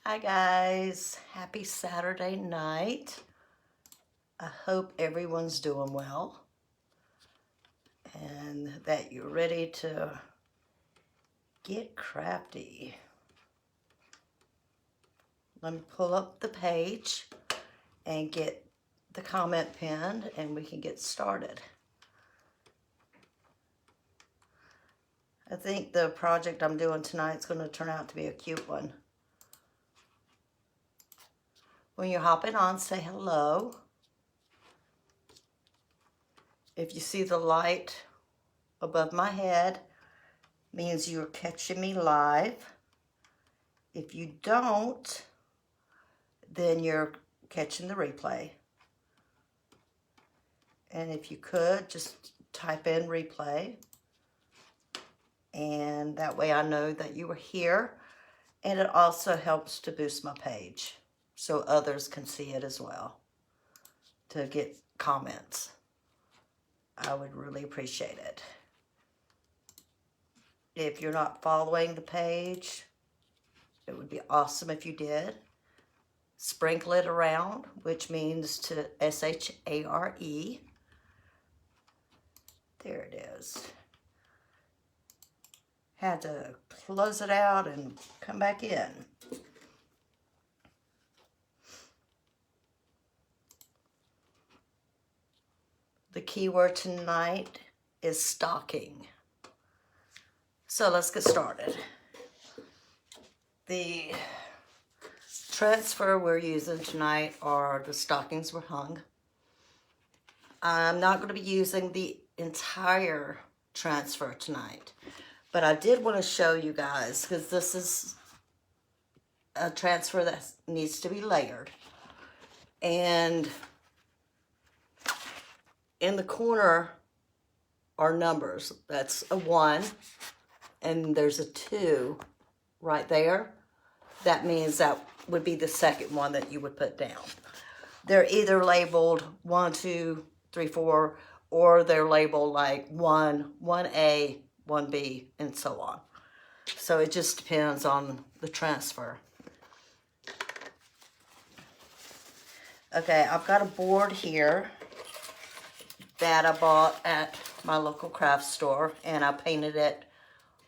Hi guys, happy Saturday night. I hope everyone's doing well and that you're ready to get crafty. Let me pull up the page and get the comment pinned and we can get started. I think the project I'm doing tonight is going to turn out to be a cute one. When you're hopping on, say hello. If you see the light above my head, means you're catching me live. If you don't, then you're catching the replay. And if you could, just type in replay. And that way I know that you were here. And it also helps to boost my page so others can see it as well, to get comments. I would really appreciate it. If you're not following the page, it would be awesome if you did. Sprinkle it around, which means to S-H-A-R-E. There it is. Had to close it out and come back in. The keyword tonight is stocking. So let's get started. The transfer we're using tonight are the stockings were hung. I'm not going to be using the entire transfer tonight, but I did want to show you guys, because this is a transfer that needs to be layered. And in the corner are numbers. That's a 1, and there's a 2 right there. That means that would be the second one that you would put down. They're either labeled 1, 2, 3, 4, or they're labeled like 1, 1A, 1B, and so on. So it just depends on the transfer. Okay, I've got a board here that I bought at my local craft store, and I painted it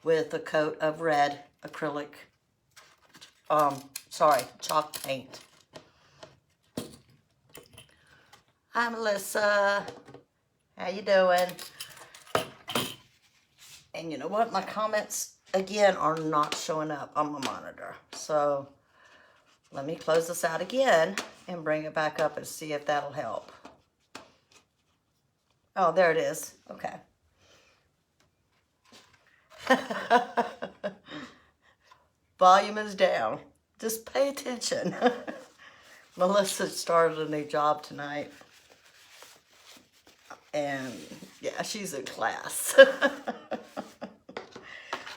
with a coat of red acrylic, chalk paint. Hi Melissa, how you doing? And you know what, my comments again are not showing up on my monitor, so let me close this out again and bring it back up and see if that'll help. Oh, there it is. Okay. Volume is down. Just pay attention. Melissa started a new job tonight. And yeah, she's in class.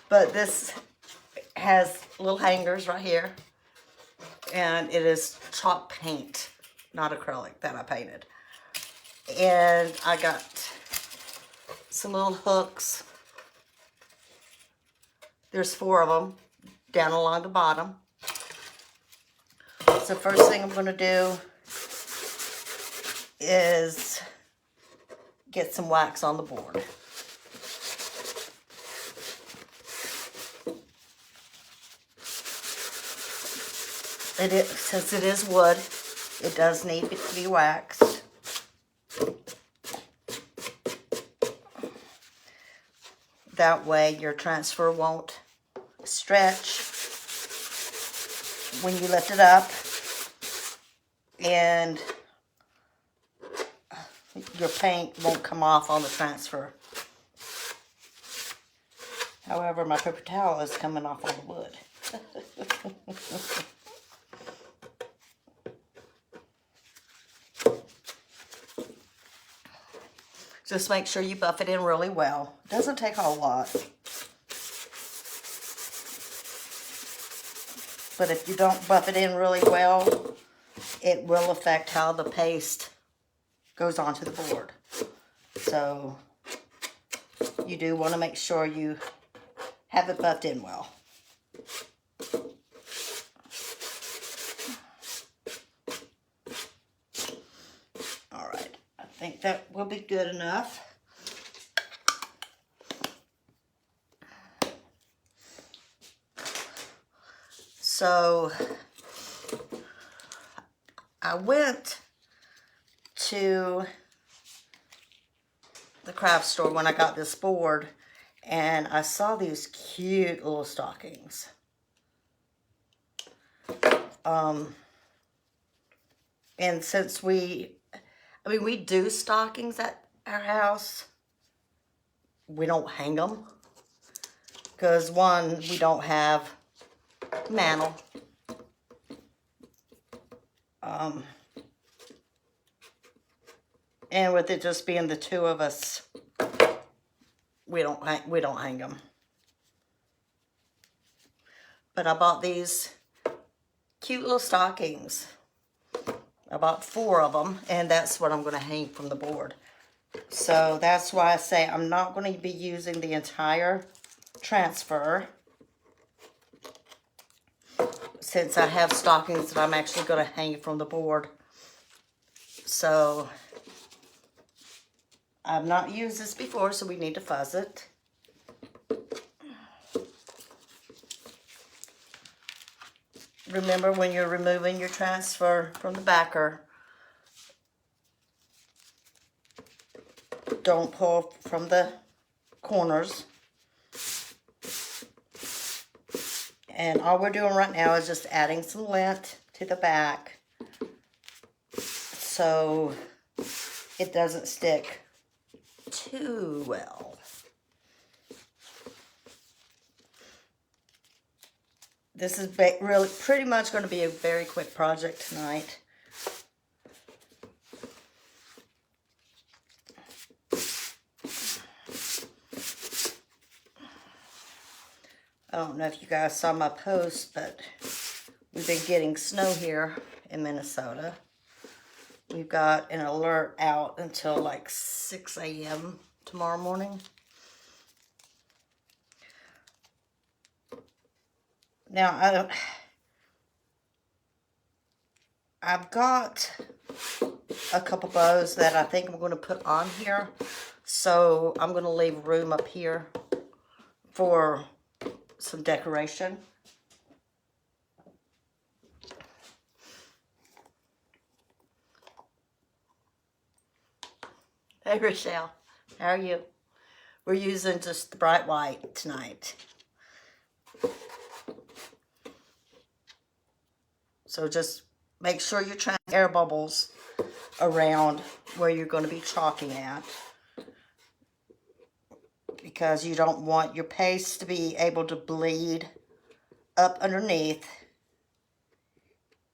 But this has little hangers right here. And it is chalk paint, not acrylic, that I painted. And I got some little hooks. There's 4 of them down along the bottom. So first thing I'm going to do is get some wax on the board. Since it is wood, it does need to be waxed. That way your transfer won't stretch when you lift it up, and your paint won't come off on the transfer. However, my paper towel is coming off on the wood. Just make sure you buff it in really well. It doesn't take a whole lot. But if you don't buff it in really well, it will affect how the paste goes onto the board. So you do want to make sure you have it buffed in well. think that will be good enough. So I went to the craft store when I got this board, and I saw these cute little stockings. And since we do stockings at our house, we don't hang them. Because one, we don't have mantle. And with it just being the two of us, we don't hang them. But I bought these cute little stockings. I bought 4 of them, and that's what I'm going to hang from the board. So that's why I say I'm not going to be using the entire transfer, since I have stockings that I'm actually going to hang from the board. So I've not used this before, so we need to fuzz it. Remember, when you're removing your transfer from the backer, don't pull from the corners. And all we're doing right now is just adding some lint to the back so it doesn't stick too well. This is really pretty much going to be a very quick project tonight. I don't know if you guys saw my post, but we've been getting snow here in Minnesota. We've got an alert out until like 6 a.m. tomorrow morning. Now, I've got a couple bows that I think I'm going to put on here. So I'm going to leave room up here for some decoration. Hey, Rochelle. How are you? We're using just the bright white tonight. So just make sure you're trying air bubbles around where you're going to be chalking at, because you don't want your paste to be able to bleed up underneath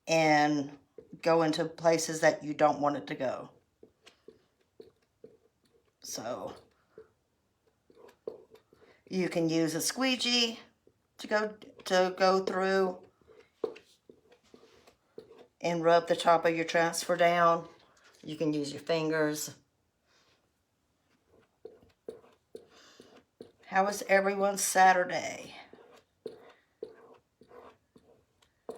and go into places that you don't want it to go. So you can use a squeegee to go through and rub the top of your transfer down. You can use your fingers. How was everyone's Saturday? Did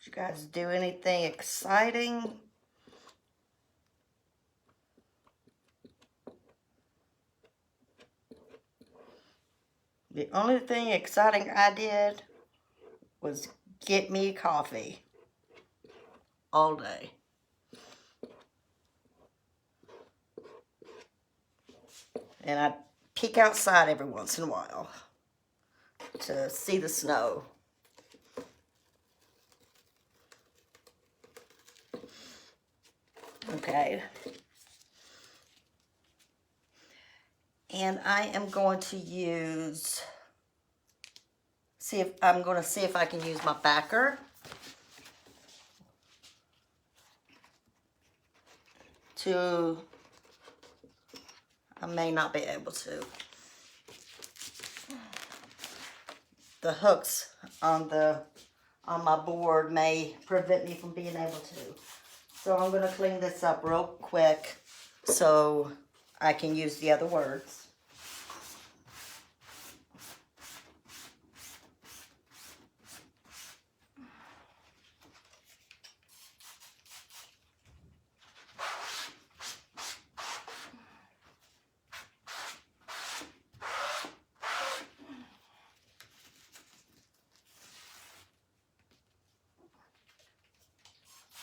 you guys do anything exciting? The only thing exciting I did was get me coffee all day. And I peek outside every once in a while to see the snow. Okay. And I am going to see if I can use my backer to, I may not be able to. The hooks on my board may prevent me from being able to. So I'm going to clean this up real quick so I can use the other words.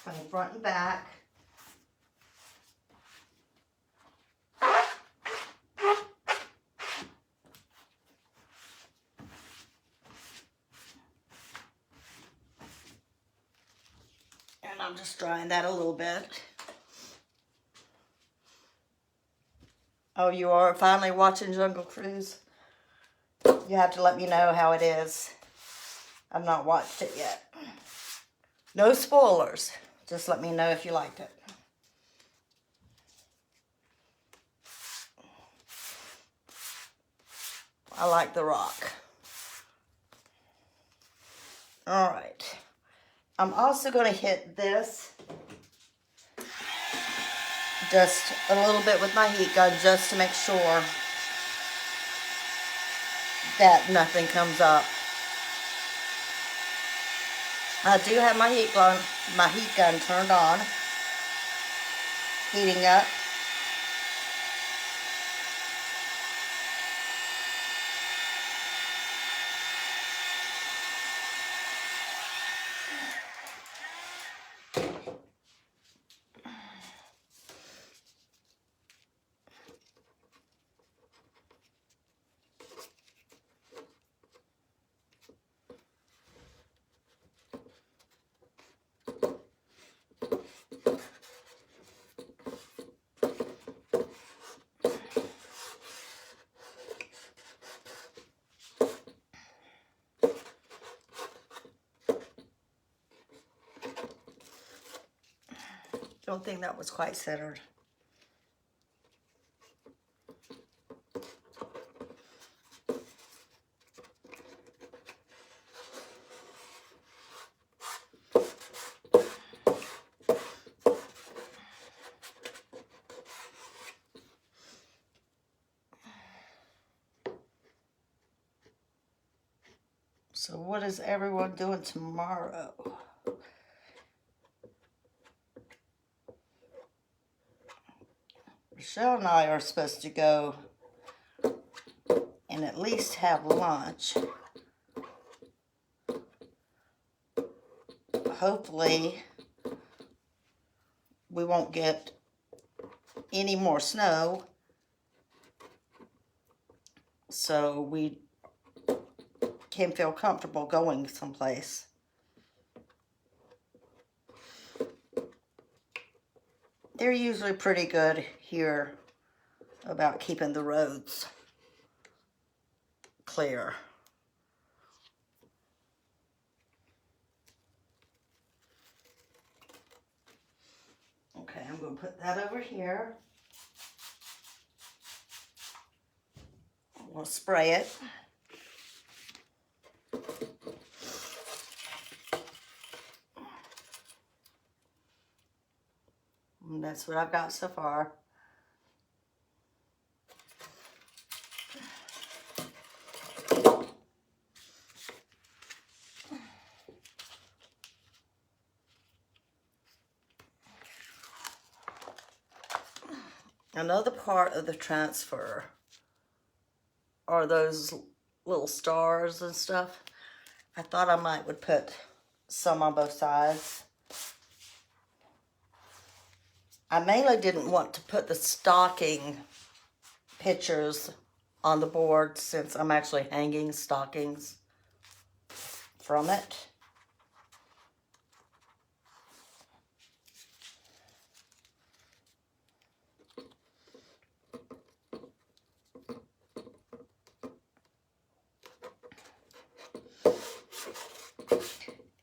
Coming front and back. And I'm just drying that a little bit. Oh, you are finally watching Jungle Cruise? You have to let me know how it is. I've not watched it yet. No spoilers. Just let me know if you liked it. I like The Rock. All right. I'm also going to hit this just a little bit with my heat gun just to make sure that nothing comes up. I do have my heat gun turned on, heating up. Don't think that was quite centered. So what is everyone doing tomorrow? Michelle and I are supposed to go and at least have lunch. Hopefully, we won't get any more snow, so we can feel comfortable going someplace. They're usually pretty good here about keeping the roads clear. Okay, I'm going to put that over here. I'm going to spray it. And that's what I've got so far. Another part of the transfer are those little stars and stuff. I thought I would put some on both sides. I mainly didn't want to put the stocking pictures on the board since I'm actually hanging stockings from it.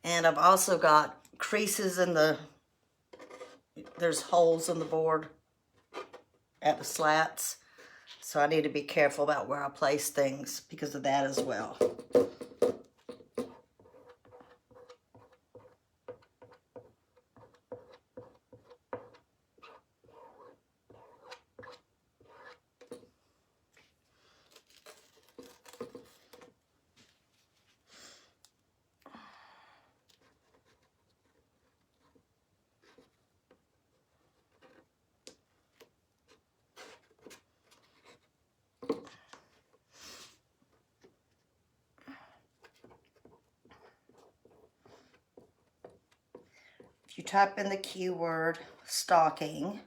And I've also got creases in there's holes in the board at the slats. So I need to be careful about where I place things because of that as well. If you type in the keyword stocking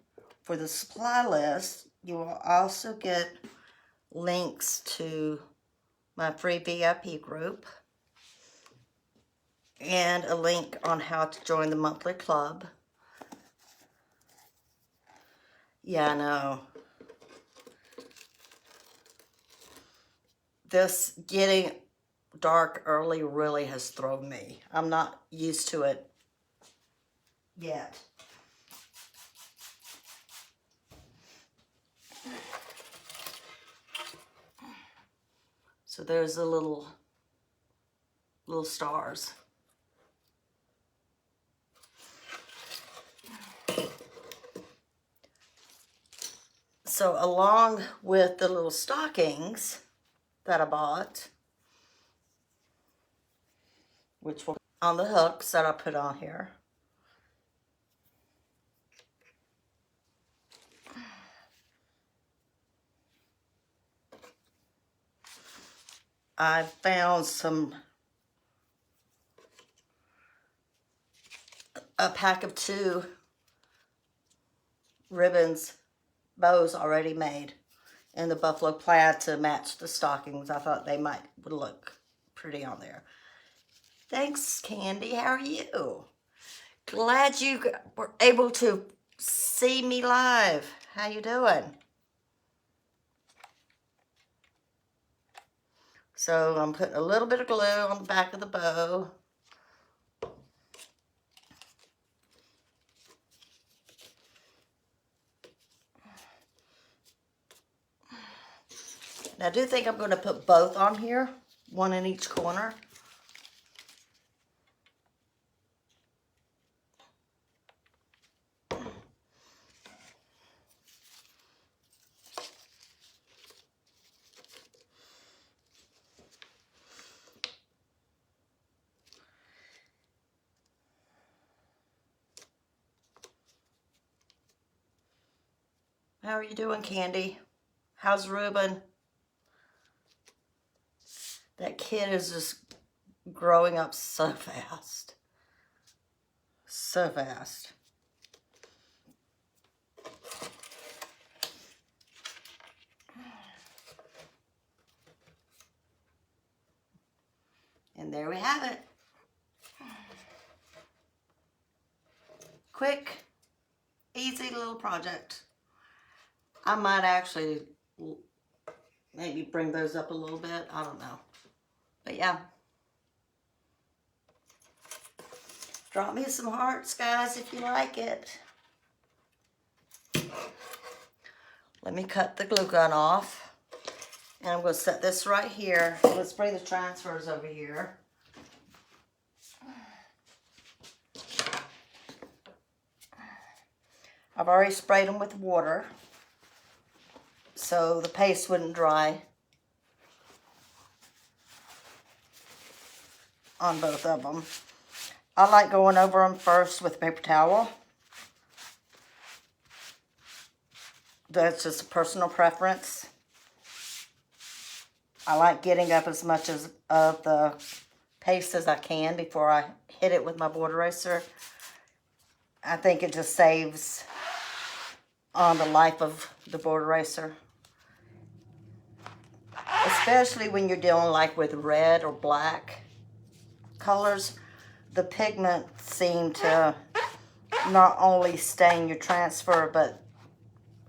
for the supply list, you will also get links to my free VIP group and a link on how to join the monthly club. Yeah, I know. This getting dark early really has thrown me. I'm not used to it yet. So there's the little stars. So along with the little stockings that I bought, which will on the hooks that I put on here, I found a pack of 2 ribbons, bows already made in the buffalo plaid to match the stockings. I thought they would look pretty on there. Thanks, Candy. How are you? Glad you were able to see me live. How you doing? So I'm putting a little bit of glue on the back of the bow. Now I do think I'm going to put both on here, one in each corner. How are you doing, Candy? How's Ruben? That kid is just growing up so fast. So fast. And there we have it. Quick, easy little project. I might actually maybe bring those up a little bit. I don't know. But yeah. Drop me some hearts, guys, if you like it. Let me cut the glue gun off. And I'm going to set this right here. Let's bring the transfers over here. I've already sprayed them with water so the paste wouldn't dry on both of them. I like going over them first with a paper towel. That's just a personal preference. I like getting up as much of the paste as I can before I hit it with my board eraser. I think it just saves on the life of the board eraser. Especially when you're dealing like with red or black colors. The pigment seemed to not only stain your transfer, but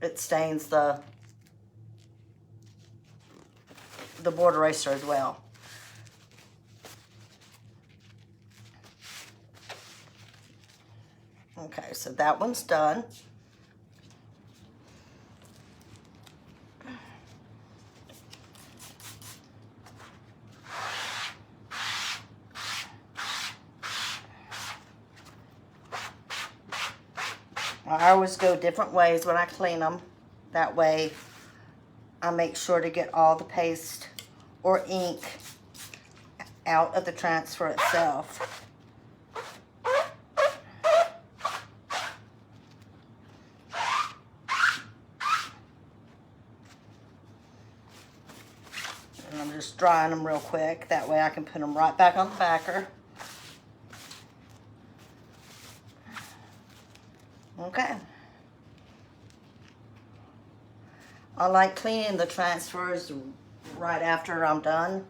it stains the board eraser as well. Okay, so that one's done. I always go different ways when I clean them. That way I make sure to get all the paste or ink out of the transfer itself. And I'm just drying them real quick. That way I can put them right back on the backer. Okay. I like cleaning the transfers right after I'm done.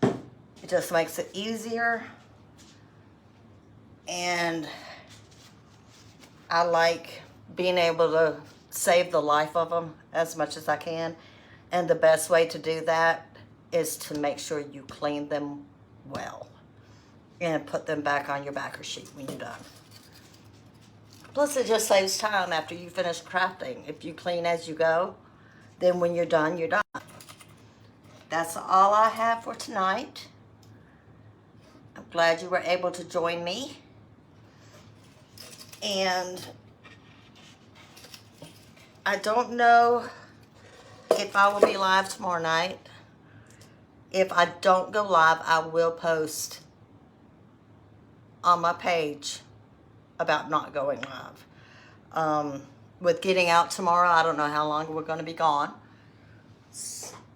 It just makes it easier. And I like being able to save the life of them as much as I can. And the best way to do that is to make sure you clean them well and put them back on your backer sheet when you're done. Plus, it just saves time after you finish crafting. If you clean as you go, then when you're done, you're done. That's all I have for tonight. I'm glad you were able to join me. And I don't know if I will be live tomorrow night. If I don't go live, I will post on my page about not going live. With getting out tomorrow, I don't know how long we're going to be gone.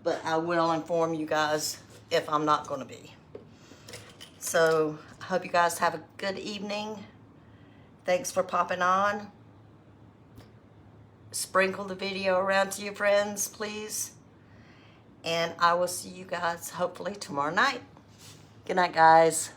But I will inform you guys if I'm not going to be. So, I hope you guys have a good evening. Thanks for popping on. Sprinkle the video around to your friends, please. And I will see you guys hopefully tomorrow night. Good night, guys.